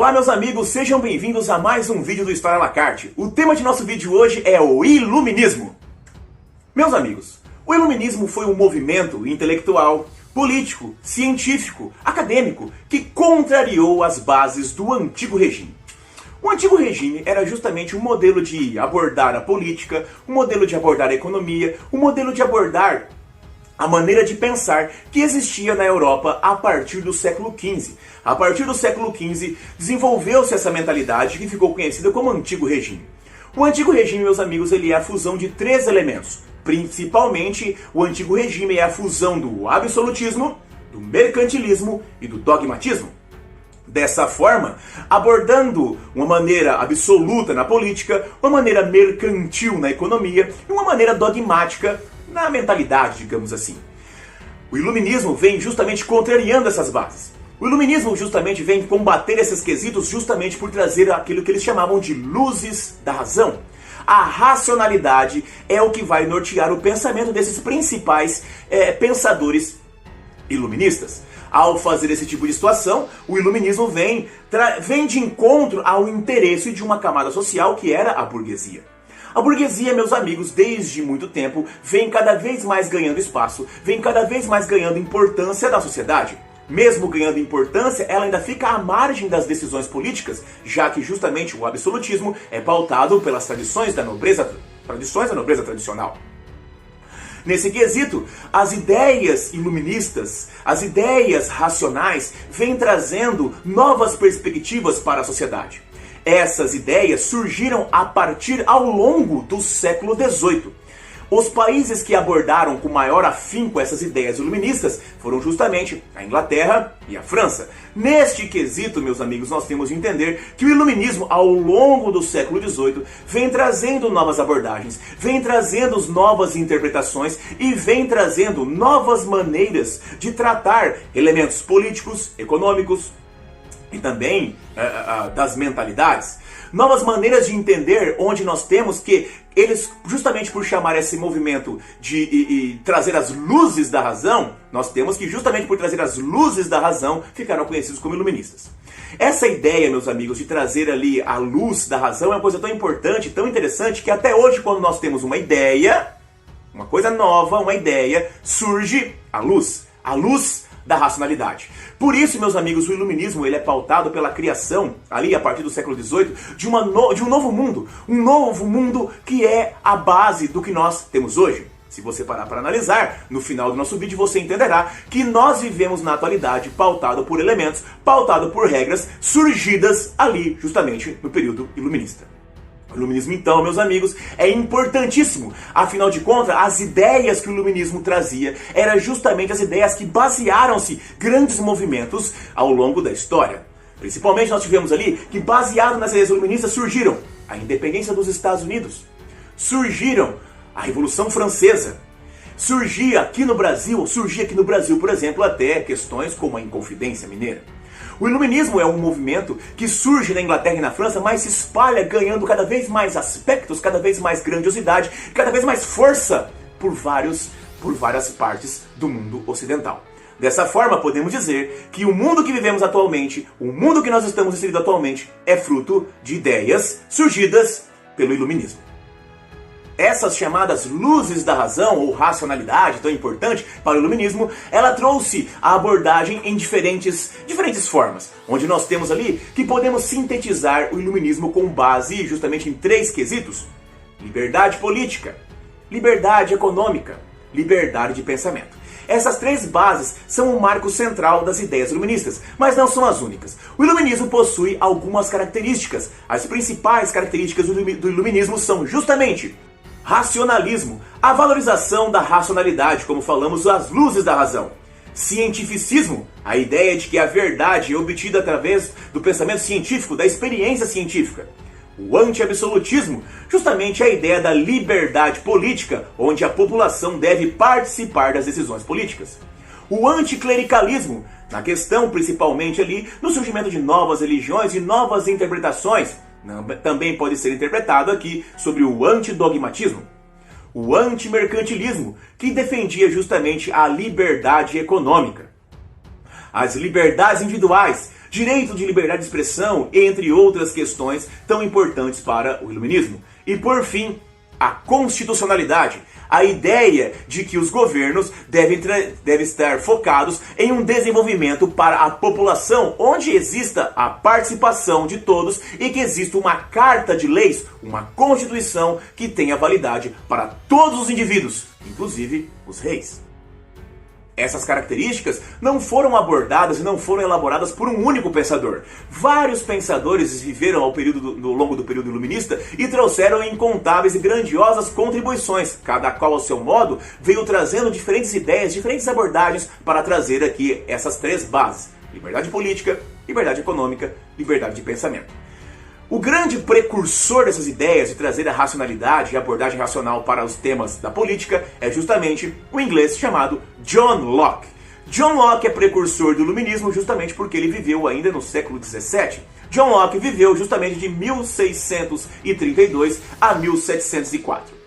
Olá meus amigos, sejam bem-vindos a mais um vídeo do História à la Carte. O tema de nosso vídeo hoje é o Iluminismo. Meus amigos, o Iluminismo foi um movimento intelectual, político, científico, acadêmico que contrariou as bases do antigo regime. O antigo regime era justamente um modelo de abordar a política, um modelo de abordar a economia, um modelo de abordar a maneira de pensar que existia na Europa a partir do século XV. A partir do século XV, desenvolveu-se essa mentalidade que ficou conhecida como Antigo Regime. O Antigo Regime, meus amigos, ele é a fusão de três elementos. Principalmente, o Antigo Regime é a fusão do absolutismo, do mercantilismo e do dogmatismo. Dessa forma, abordando uma maneira absoluta na política, uma maneira mercantil na economia e uma maneira dogmática na mentalidade, digamos assim. O Iluminismo vem justamente contrariando essas bases. O Iluminismo justamente vem combater esses quesitos justamente por trazer aquilo que eles chamavam de luzes da razão. A racionalidade é o que vai nortear o pensamento desses principais pensadores iluministas. Ao fazer esse tipo de situação, o Iluminismo vem de encontro ao interesse de uma camada social que era a burguesia. A burguesia, meus amigos, desde muito tempo, vem cada vez mais ganhando espaço, vem cada vez mais ganhando importância na sociedade. Mesmo ganhando importância, ela ainda fica à margem das decisões políticas, já que justamente o absolutismo é pautado pelas tradições da nobreza tradicional. Nesse quesito, as ideias iluministas, as ideias racionais, vêm trazendo novas perspectivas para a sociedade. Essas ideias surgiram a partir ao longo do século XVIII. Os países que abordaram com maior afinco essas ideias iluministas foram justamente a Inglaterra e a França. Neste quesito, meus amigos, nós temos de entender que o iluminismo, ao longo do século XVIII, vem trazendo novas abordagens, vem trazendo novas interpretações e vem trazendo novas maneiras de tratar elementos políticos, econômicos, e também das mentalidades. Novas maneiras de entender, onde nós temos que eles, justamente por chamar esse movimento de trazer as luzes da razão, nós temos que justamente por trazer as luzes da razão, ficaram conhecidos como iluministas. Essa ideia, meus amigos, de trazer ali a luz da razão é uma coisa tão importante, tão interessante, que até hoje, quando nós temos uma ideia, uma coisa nova, uma ideia, surge a luz da racionalidade. Por isso, meus amigos, o iluminismo ele é pautado pela criação, ali a partir do século XVIII, de um novo mundo que é a base do que nós temos hoje. Se você parar para analisar, no final do nosso vídeo você entenderá que nós vivemos na atualidade pautado por elementos, pautado por regras surgidas ali justamente no período iluminista. O iluminismo, então, meus amigos, é importantíssimo. Afinal de contas, as ideias que o iluminismo trazia eram justamente as ideias que basearam-se grandes movimentos ao longo da história. Principalmente nós tivemos ali que, baseado nas ideias iluministas, surgiram a independência dos Estados Unidos, surgiram a Revolução Francesa, surgia aqui no Brasil, por exemplo, até questões como a Inconfidência Mineira. O iluminismo é um movimento que surge na Inglaterra e na França, mas se espalha ganhando cada vez mais aspectos, cada vez mais grandiosidade, cada vez mais força por várias partes do mundo ocidental. Dessa forma, podemos dizer que o mundo que vivemos atualmente, o mundo que nós estamos inseridos atualmente, é fruto de ideias surgidas pelo iluminismo. Essas chamadas luzes da razão, ou racionalidade, tão importante para o iluminismo, ela trouxe a abordagem em diferentes formas, onde nós temos ali que podemos sintetizar o iluminismo com base justamente em três quesitos: liberdade política, liberdade econômica, liberdade de pensamento. Essas três bases são o marco central das ideias iluministas, mas não são as únicas. O iluminismo possui algumas características. As principais características do iluminismo são justamente racionalismo, a valorização da racionalidade, como falamos, as luzes da razão. Cientificismo, a ideia de que a verdade é obtida através do pensamento científico, da experiência científica. O anti-absolutismo, justamente a ideia da liberdade política, onde a população deve participar das decisões políticas. O anticlericalismo, na questão principalmente ali no surgimento de novas religiões e novas interpretações. Também pode ser interpretado aqui sobre o antidogmatismo. O antimercantilismo, que defendia justamente a liberdade econômica. As liberdades individuais, direito de liberdade de expressão, entre outras questões tão importantes para o iluminismo. E por fim, a constitucionalidade, a ideia de que os governos devem estar focados em um desenvolvimento para a população, onde exista a participação de todos e que exista uma carta de leis, uma constituição que tenha validade para todos os indivíduos, inclusive os reis. Essas características não foram abordadas e não foram elaboradas por um único pensador. Vários pensadores viveram ao longo do período iluminista e trouxeram incontáveis e grandiosas contribuições. Cada qual ao seu modo veio trazendo diferentes ideias, diferentes abordagens para trazer aqui essas três bases: liberdade política, liberdade econômica, liberdade de pensamento. O grande precursor dessas ideias de trazer a racionalidade e a abordagem racional para os temas da política é justamente o inglês chamado John Locke. John Locke é precursor do iluminismo justamente porque ele viveu ainda no século XVII. John Locke viveu justamente de 1632 a 1704.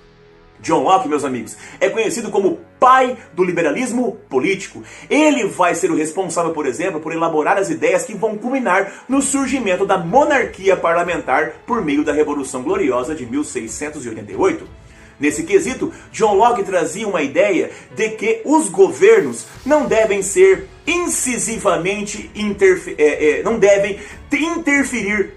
John Locke, meus amigos, é conhecido como pai do liberalismo político. Ele vai ser o responsável, por exemplo, por elaborar as ideias que vão culminar no surgimento da monarquia parlamentar por meio da Revolução Gloriosa de 1688. Nesse quesito, John Locke trazia uma ideia de que os governos não devem ser incisivamente não devem interferir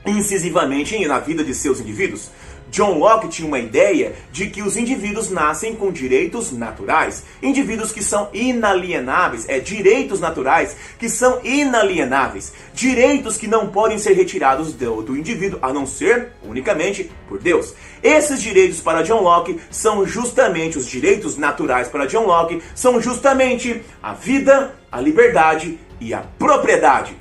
incisivamente na vida de seus indivíduos. John Locke tinha uma ideia de que os indivíduos nascem com direitos naturais, indivíduos que são inalienáveis, direitos naturais que são inalienáveis, direitos que não podem ser retirados do indivíduo, a não ser unicamente por Deus. Esses direitos para John Locke são justamente, os direitos naturais para John Locke são justamente a vida, a liberdade e a propriedade.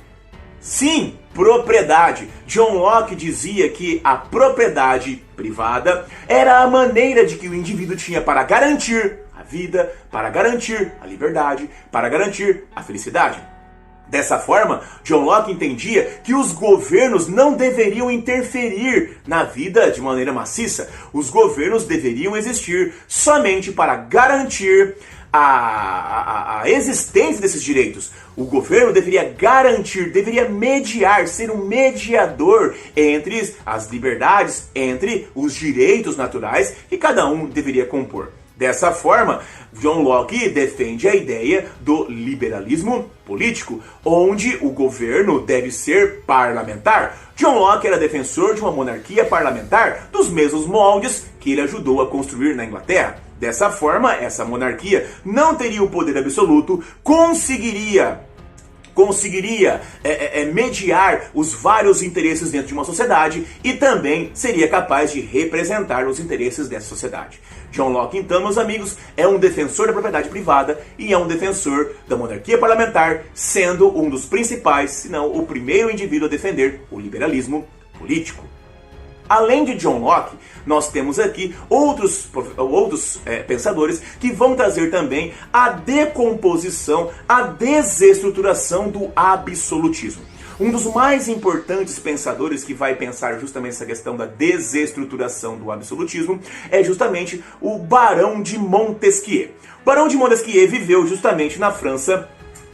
Sim, propriedade. John Locke dizia que a propriedade privada era a maneira de que o indivíduo tinha para garantir a vida, para garantir a liberdade, para garantir a felicidade. Dessa forma, John Locke entendia que os governos não deveriam interferir na vida de maneira maciça. Os governos deveriam existir somente para garantir a existência desses direitos. O governo deveria garantir, deveria mediar, ser um mediador entre as liberdades, entre os direitos naturais que cada um deveria compor. Dessa forma, John Locke defende a ideia do liberalismo político, onde o governo deve ser parlamentar. John Locke era defensor de uma monarquia parlamentar dos mesmos moldes que ele ajudou a construir na Inglaterra. Dessa forma, essa monarquia não teria o poder absoluto, conseguiria mediar os vários interesses dentro de uma sociedade e também seria capaz de representar os interesses dessa sociedade. John Locke, então, meus amigos, é um defensor da propriedade privada e é um defensor da monarquia parlamentar, sendo um dos principais, se não o primeiro indivíduo a defender o liberalismo político. Além de John Locke, nós temos aqui outros pensadores que vão trazer também a decomposição, a desestruturação do absolutismo. Um dos mais importantes pensadores que vai pensar justamente essa questão da desestruturação do absolutismo é justamente o Barão de Montesquieu. O Barão de Montesquieu viveu justamente na França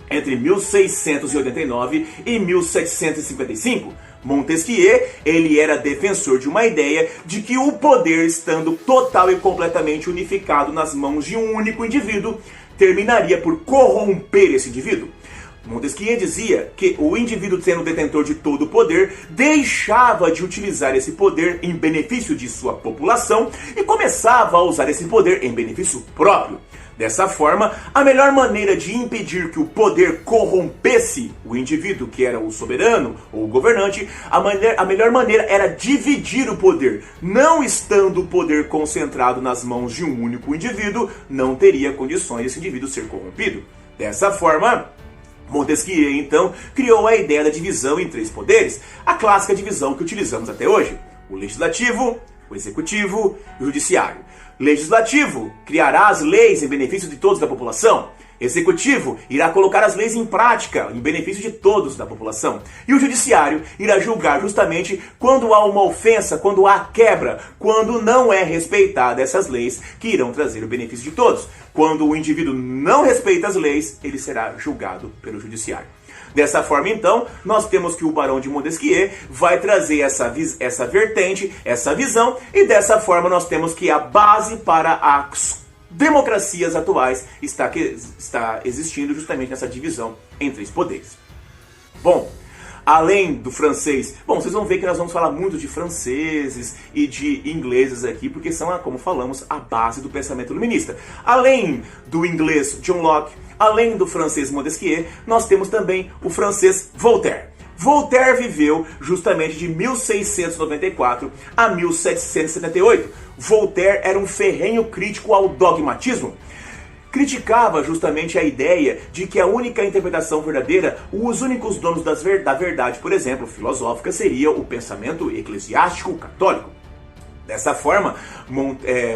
entre 1689 e 1755. Montesquieu, ele era defensor de uma ideia de que o poder, estando total e completamente unificado nas mãos de um único indivíduo, terminaria por corromper esse indivíduo. Montesquieu dizia que o indivíduo, sendo detentor de todo o poder, deixava de utilizar esse poder em benefício de sua população e começava a usar esse poder em benefício próprio. Dessa forma, a melhor maneira de impedir que o poder corrompesse o indivíduo, que era o soberano ou o governante, a melhor maneira era dividir o poder. Não estando o poder concentrado nas mãos de um único indivíduo, não teria condições desse indivíduo ser corrompido. Dessa forma, Montesquieu, então, criou a ideia da divisão em três poderes, a clássica divisão que utilizamos até hoje: o legislativo, o executivo e o judiciário. Legislativo criará as leis em benefício de todos da população. Executivo irá colocar as leis em prática, em benefício de todos da população. E o Judiciário irá julgar justamente quando há uma ofensa, quando há quebra, quando não é respeitada essas leis que irão trazer o benefício de todos. Quando o indivíduo não respeita as leis, ele será julgado pelo Judiciário. Dessa forma, então, nós temos que o Barão de Montesquieu vai trazer essa vertente, essa visão, e dessa forma nós temos que a base para as democracias atuais está existindo justamente nessa divisão em três poderes. Bom, além do francês, vocês vão ver que nós vamos falar muito de franceses e de ingleses aqui, porque são, como falamos, a base do pensamento iluminista. Além do inglês John Locke, além do francês Montesquieu, nós temos também o francês Voltaire. Voltaire viveu justamente de 1694 a 1778. Voltaire era um ferrenho crítico ao dogmatismo. Criticava justamente a ideia de que a única interpretação verdadeira, os únicos donos da verdade, por exemplo, filosófica, seria o pensamento eclesiástico católico. Dessa forma,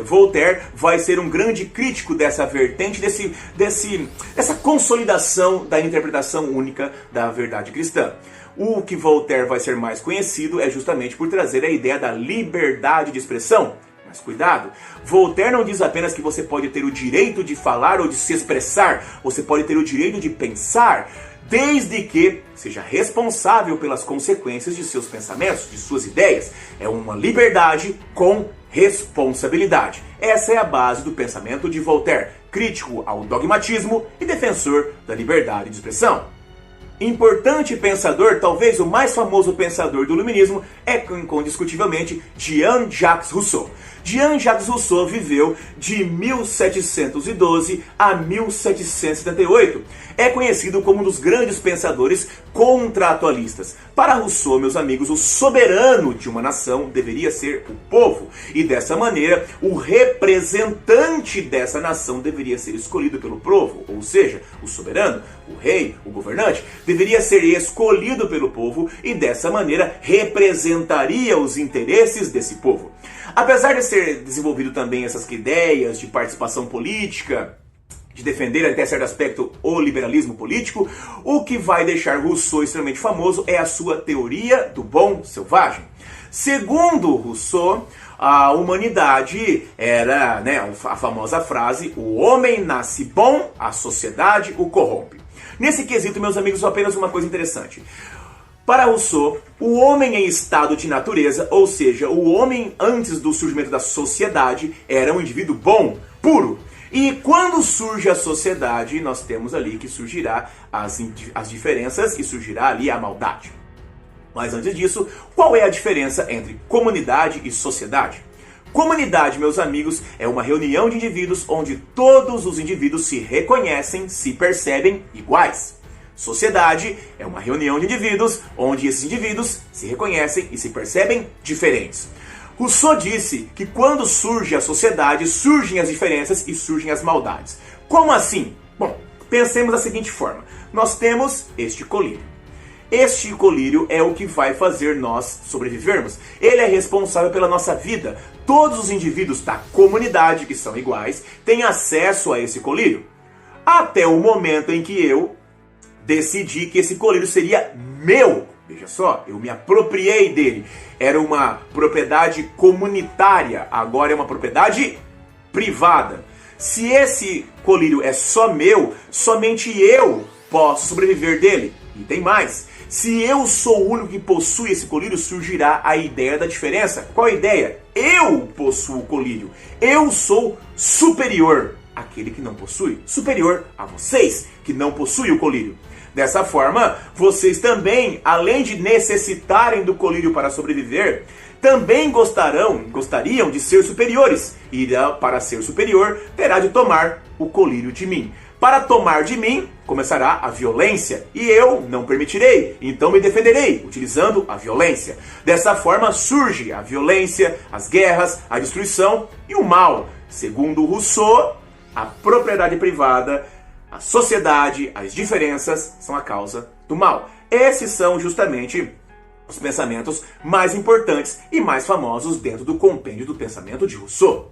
Voltaire vai ser um grande crítico dessa vertente, dessa consolidação da interpretação única da verdade cristã. O que Voltaire vai ser mais conhecido é justamente por trazer a ideia da liberdade de expressão. Mas cuidado, Voltaire não diz apenas que você pode ter o direito de falar ou de se expressar, você pode ter o direito de pensar, desde que seja responsável pelas consequências de seus pensamentos, de suas ideias. É uma liberdade com responsabilidade. Essa é a base do pensamento de Voltaire, crítico ao dogmatismo e defensor da liberdade de expressão. Importante pensador, talvez o mais famoso pensador do iluminismo, é indiscutivelmente Jean-Jacques Rousseau. Jean-Jacques Rousseau viveu de 1712 a 1778. É conhecido como um dos grandes pensadores contratualistas. Para Rousseau, meus amigos, o soberano de uma nação deveria ser o povo. E dessa maneira, o representante dessa nação deveria ser escolhido pelo povo. Ou seja, o soberano, o rei, o governante, deveria ser escolhido pelo povo e dessa maneira representaria os interesses desse povo. Apesar de ser desenvolvido também essas ideias de participação política, de defender até certo aspecto o liberalismo político, o que vai deixar Rousseau extremamente famoso é a sua teoria do bom selvagem. Segundo Rousseau, a humanidade era, a famosa frase, o homem nasce bom, a sociedade o corrompe. Nesse quesito, meus amigos, apenas uma coisa interessante. Para Rousseau, o homem em estado de natureza, ou seja, o homem antes do surgimento da sociedade, era um indivíduo bom, puro. E quando surge a sociedade, nós temos ali que surgirá as diferenças e surgirá ali a maldade. Mas antes disso, qual é a diferença entre comunidade e sociedade? Comunidade, meus amigos, é uma reunião de indivíduos onde todos os indivíduos se reconhecem, se percebem iguais. Sociedade é uma reunião de indivíduos onde esses indivíduos se reconhecem e se percebem diferentes. Rousseau disse que quando surge a sociedade, surgem as diferenças e surgem as maldades. Como assim? Bom, pensemos da seguinte forma. Nós temos este colírio. Este colírio é o que vai fazer nós sobrevivermos. Ele é responsável pela nossa vida. Todos os indivíduos da comunidade, que são iguais, têm acesso a esse colírio. Até o momento em que eu decidi que esse colírio seria meu. Veja só, eu me apropriei dele. Era uma propriedade comunitária, agora é uma propriedade privada. Se esse colírio é só meu, somente eu posso sobreviver dele. E tem mais. Se eu sou o único que possui esse colírio, surgirá a ideia da diferença. Qual a ideia? Eu possuo o colírio. Eu sou superior àquele que não possui. Superior a vocês que não possuem o colírio. Dessa forma, vocês também, além de necessitarem do colírio para sobreviver, também gostariam de ser superiores. E para ser superior, terá de tomar o colírio de mim. Para tomar de mim, começará a violência, e eu não permitirei, então me defenderei, utilizando a violência. Dessa forma surge a violência, as guerras, a destruição e o mal. Segundo Rousseau, a propriedade privada, a sociedade, as diferenças são a causa do mal. Esses são justamente os pensamentos mais importantes e mais famosos dentro do compêndio do pensamento de Rousseau.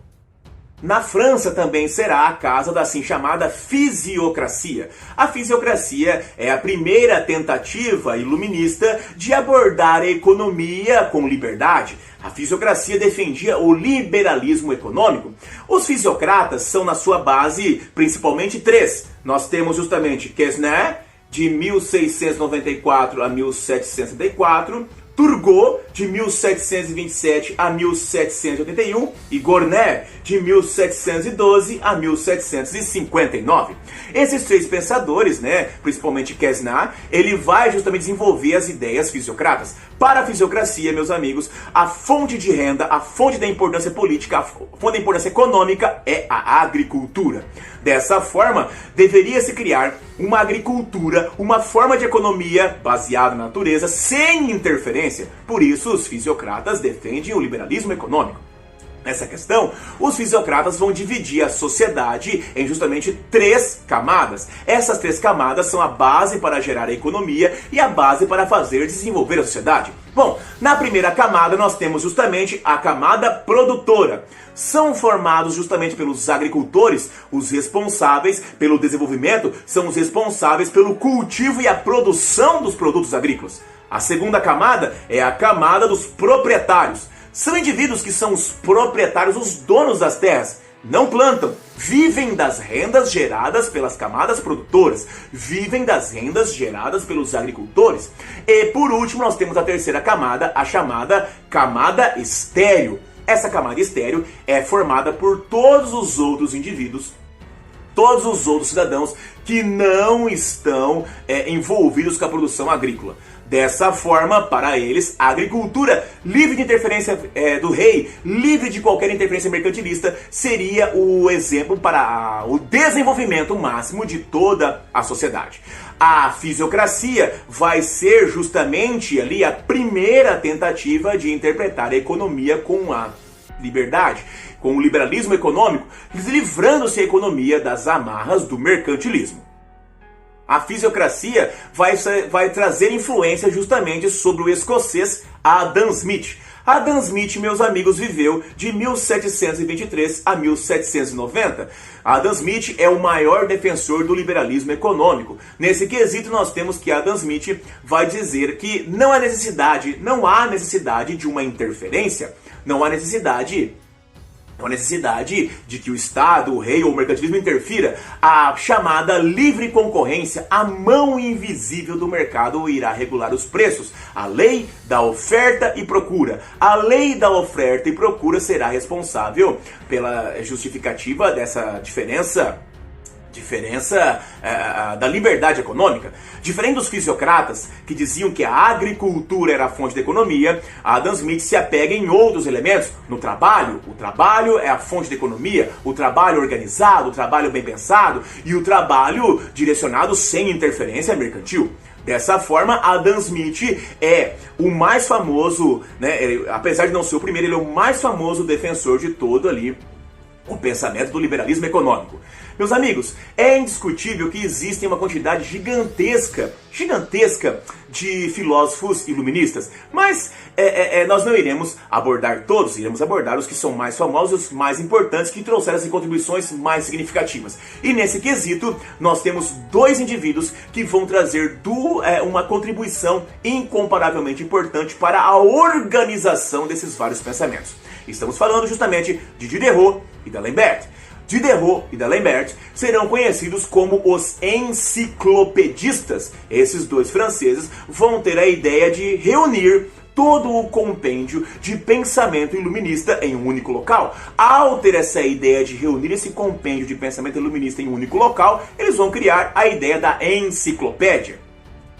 Na França também será a casa da assim chamada fisiocracia. A fisiocracia é a primeira tentativa iluminista de abordar a economia com liberdade. A fisiocracia defendia o liberalismo econômico. Os fisiocratas são, na sua base, principalmente três. Nós temos justamente Quesnay, de 1694 a 1764, Turgot, de 1727 a 1781, e Gournay, de 1712 a 1759. Esses três pensadores, principalmente Quesnay, ele vai justamente desenvolver as ideias fisiocratas. Para a fisiocracia, meus amigos, a fonte de renda, a fonte da importância política, a fonte da importância econômica é a agricultura. Dessa forma, deveria se criar uma agricultura, uma forma de economia baseada na natureza, sem interferência. Por isso, os fisiocratas defendem o liberalismo econômico. Nessa questão, os fisiocratas vão dividir a sociedade em justamente três camadas. Essas três camadas são a base para gerar a economia e a base para fazer desenvolver a sociedade. Bom, na primeira camada nós temos justamente a camada produtora. São formados justamente pelos agricultores, os responsáveis pelo desenvolvimento, são os responsáveis pelo cultivo e a produção dos produtos agrícolas. A segunda camada é a camada dos proprietários. São indivíduos que são os proprietários, os donos das terras. Não plantam, vivem das rendas geradas pelas camadas produtoras, vivem das rendas geradas pelos agricultores. E por último nós temos a terceira camada, a chamada camada estéril. Essa camada estéril é formada por todos os outros indivíduos, todos os outros cidadãos que não estão envolvidos com a produção agrícola. Dessa forma, para eles, a agricultura livre de interferência do rei, livre de qualquer interferência mercantilista, seria o exemplo para o desenvolvimento máximo de toda a sociedade. A fisiocracia vai ser justamente ali a primeira tentativa de interpretar a economia com a liberdade, com o liberalismo econômico, livrando-se a economia das amarras do mercantilismo. A fisiocracia vai trazer influência justamente sobre o escocês Adam Smith. Adam Smith, meus amigos, viveu de 1723 a 1790. Adam Smith é o maior defensor do liberalismo econômico. Nesse quesito, nós temos que Adam Smith vai dizer que não há necessidade de uma interferência, não há necessidade de que o Estado, o rei ou o mercantilismo interfira. A chamada livre concorrência, a mão invisível do mercado irá regular os preços. A lei da oferta e procura. A lei da oferta e procura será responsável pela justificativa dessa diferença da liberdade econômica. Diferente dos fisiocratas, que diziam que a agricultura era a fonte da economia, Adam Smith se apega em outros elementos. No trabalho, o trabalho é a fonte da economia, o trabalho organizado, o trabalho bem pensado e o trabalho direcionado sem interferência mercantil. Dessa forma, Adam Smith é o mais famoso, apesar de não ser o primeiro, ele é o mais famoso defensor de todo ali o pensamento do liberalismo econômico. Meus amigos, é indiscutível que existe uma quantidade gigantesca de filósofos iluministas, mas nós não iremos abordar todos, iremos abordar os que são mais famosos, os mais importantes, que trouxeram as contribuições mais significativas. E nesse quesito, nós temos dois indivíduos que vão trazer uma contribuição incomparavelmente importante para a organização desses vários pensamentos. Estamos falando justamente de Diderot e d'Alembert. Diderot e d'Alembert serão conhecidos como os enciclopedistas. Esses dois franceses vão ter a ideia de reunir todo o compêndio de pensamento iluminista em um único local. Ao ter essa ideia de reunir esse compêndio de pensamento iluminista em um único local, eles vão criar a ideia da enciclopédia.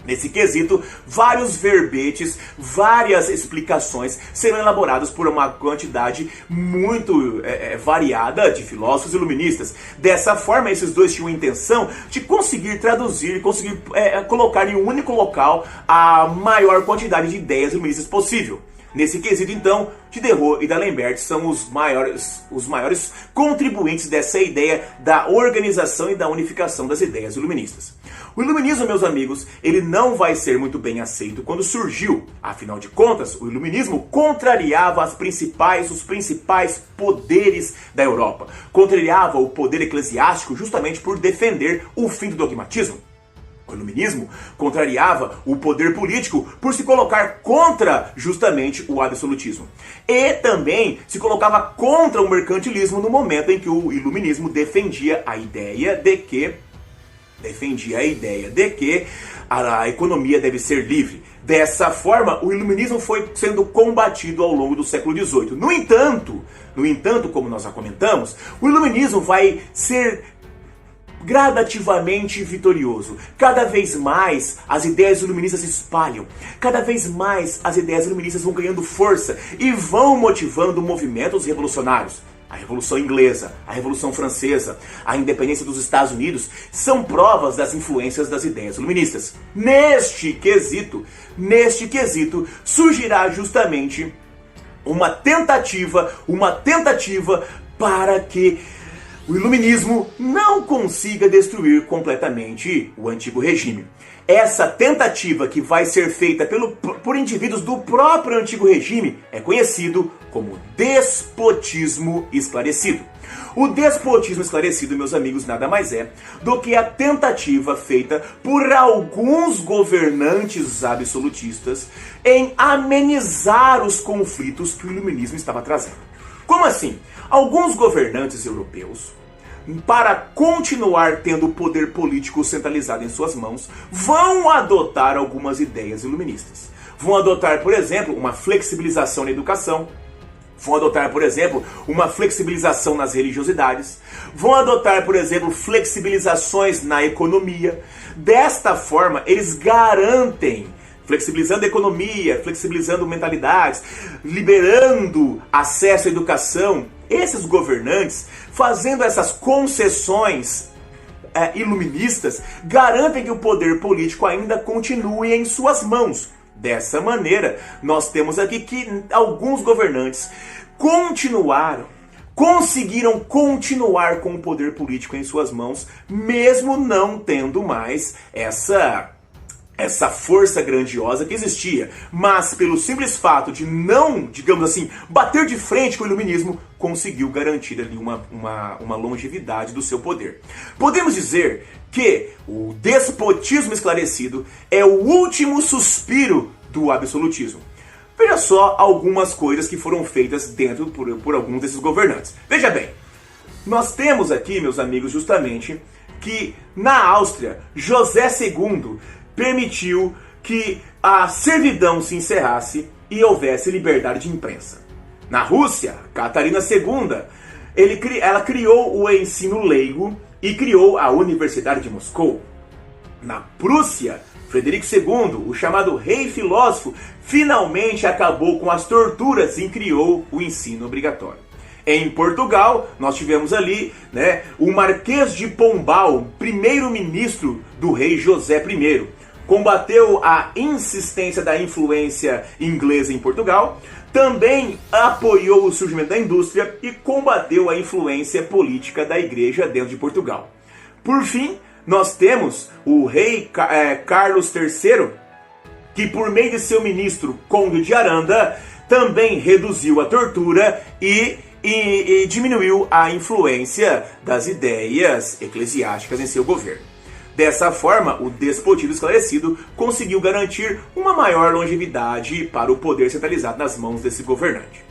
Nesse quesito, vários verbetes, várias explicações serão elaboradas por uma quantidade muito variada de filósofos iluministas. Dessa forma, esses dois tinham a intenção de conseguir traduzir, colocar em um único local a maior quantidade de ideias iluministas possível. Nesse quesito, então, Diderot e D'Alembert são os maiores contribuintes dessa ideia da organização e da unificação das ideias iluministas. O iluminismo, meus amigos, ele não vai ser muito bem aceito quando surgiu. Afinal de contas, o iluminismo contrariava os principais poderes da Europa. Contrariava o poder eclesiástico justamente por defender o fim do dogmatismo. O iluminismo contrariava o poder político por se colocar contra justamente o absolutismo. E também se colocava contra o mercantilismo no momento em que o iluminismo defendia a ideia de que a economia deve ser livre. Dessa forma, o iluminismo foi sendo combatido ao longo do século XVIII. No entanto, como nós já comentamos, o iluminismo vai ser gradativamente vitorioso. Cada vez mais as ideias iluministas se espalham. Cada vez mais as ideias iluministas vão ganhando força e vão motivando movimentos revolucionários. A Revolução Inglesa, a Revolução Francesa, a independência dos Estados Unidos são provas das influências das ideias iluministas. Neste quesito surgirá justamente uma tentativa para que o iluminismo não consiga destruir completamente o antigo regime. Essa tentativa, que vai ser feita por indivíduos do próprio antigo regime, é conhecido como despotismo esclarecido. O despotismo esclarecido, meus amigos, nada mais é do que a tentativa feita por alguns governantes absolutistas em amenizar os conflitos que o iluminismo estava trazendo. Como assim? Alguns governantes europeus, para continuar tendo o poder político centralizado em suas mãos, vão adotar algumas ideias iluministas. Vão adotar, por exemplo, uma flexibilização na educação. Vão adotar, por exemplo, uma flexibilização nas religiosidades. Vão adotar, por exemplo, flexibilizações na economia. Desta forma, eles garantem, flexibilizando a economia, flexibilizando mentalidades, liberando acesso à educação. Esses governantes, fazendo essas concessões iluministas, garantem que o poder político ainda continue em suas mãos. Dessa maneira, nós temos aqui que alguns governantes conseguiram continuar com o poder político em suas mãos, mesmo não tendo mais essa força grandiosa que existia, mas pelo simples fato de não, digamos assim, bater de frente com o iluminismo, conseguiu garantir ali uma longevidade do seu poder. Podemos dizer que o despotismo esclarecido é o último suspiro do absolutismo. Veja só algumas coisas que foram feitas por alguns desses governantes. Veja bem, nós temos aqui, meus amigos, justamente que na Áustria, José II permitiu que a servidão se encerrasse e houvesse liberdade de imprensa. Na Rússia, Catarina II, ela criou o ensino leigo e criou a Universidade de Moscou. Na Prússia, Frederico II, o chamado rei filósofo, finalmente acabou com as torturas e criou o ensino obrigatório. Em Portugal, nós tivemos ali o Marquês de Pombal, primeiro-ministro do rei José I. Combateu a insistência da influência inglesa em Portugal, também apoiou o surgimento da indústria e combateu a influência política da igreja dentro de Portugal. Por fim, nós temos o rei Carlos III, que por meio de seu ministro Conde de Aranda, também reduziu a tortura e diminuiu a influência das ideias eclesiásticas em seu governo. Dessa forma, o despotismo esclarecido conseguiu garantir uma maior longevidade para o poder centralizado nas mãos desse governante.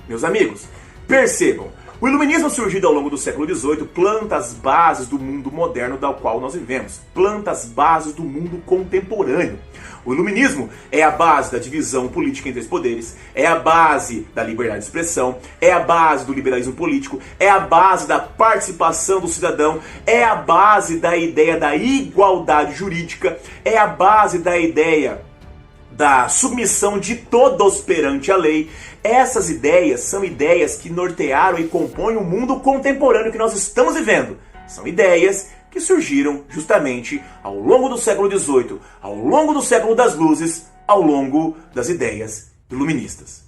Meus amigos, percebam, o iluminismo surgido ao longo do século XVIII planta as bases do mundo moderno do qual nós vivemos, planta as bases do mundo contemporâneo. O iluminismo é a base da divisão política entre os poderes, é a base da liberdade de expressão, é a base do liberalismo político, é a base da participação do cidadão, é a base da ideia da igualdade jurídica, é a base da ideia da submissão de todos perante a lei. Essas ideias são ideias que nortearam e compõem o mundo contemporâneo que nós estamos vivendo. São ideias que surgiram justamente ao longo do século XVIII, ao longo do século das luzes, ao longo das ideias iluministas.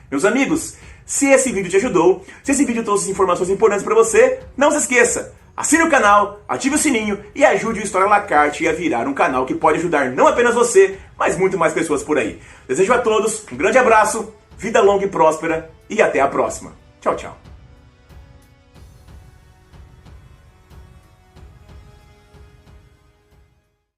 Meus amigos, se esse vídeo te ajudou, se esse vídeo trouxe informações importantes para você, não se esqueça, assine o canal, ative o sininho e ajude o História à la Carte a virar um canal que pode ajudar não apenas você, mas muito mais pessoas por aí. Desejo a todos um grande abraço, vida longa e próspera e até a próxima. Tchau, tchau.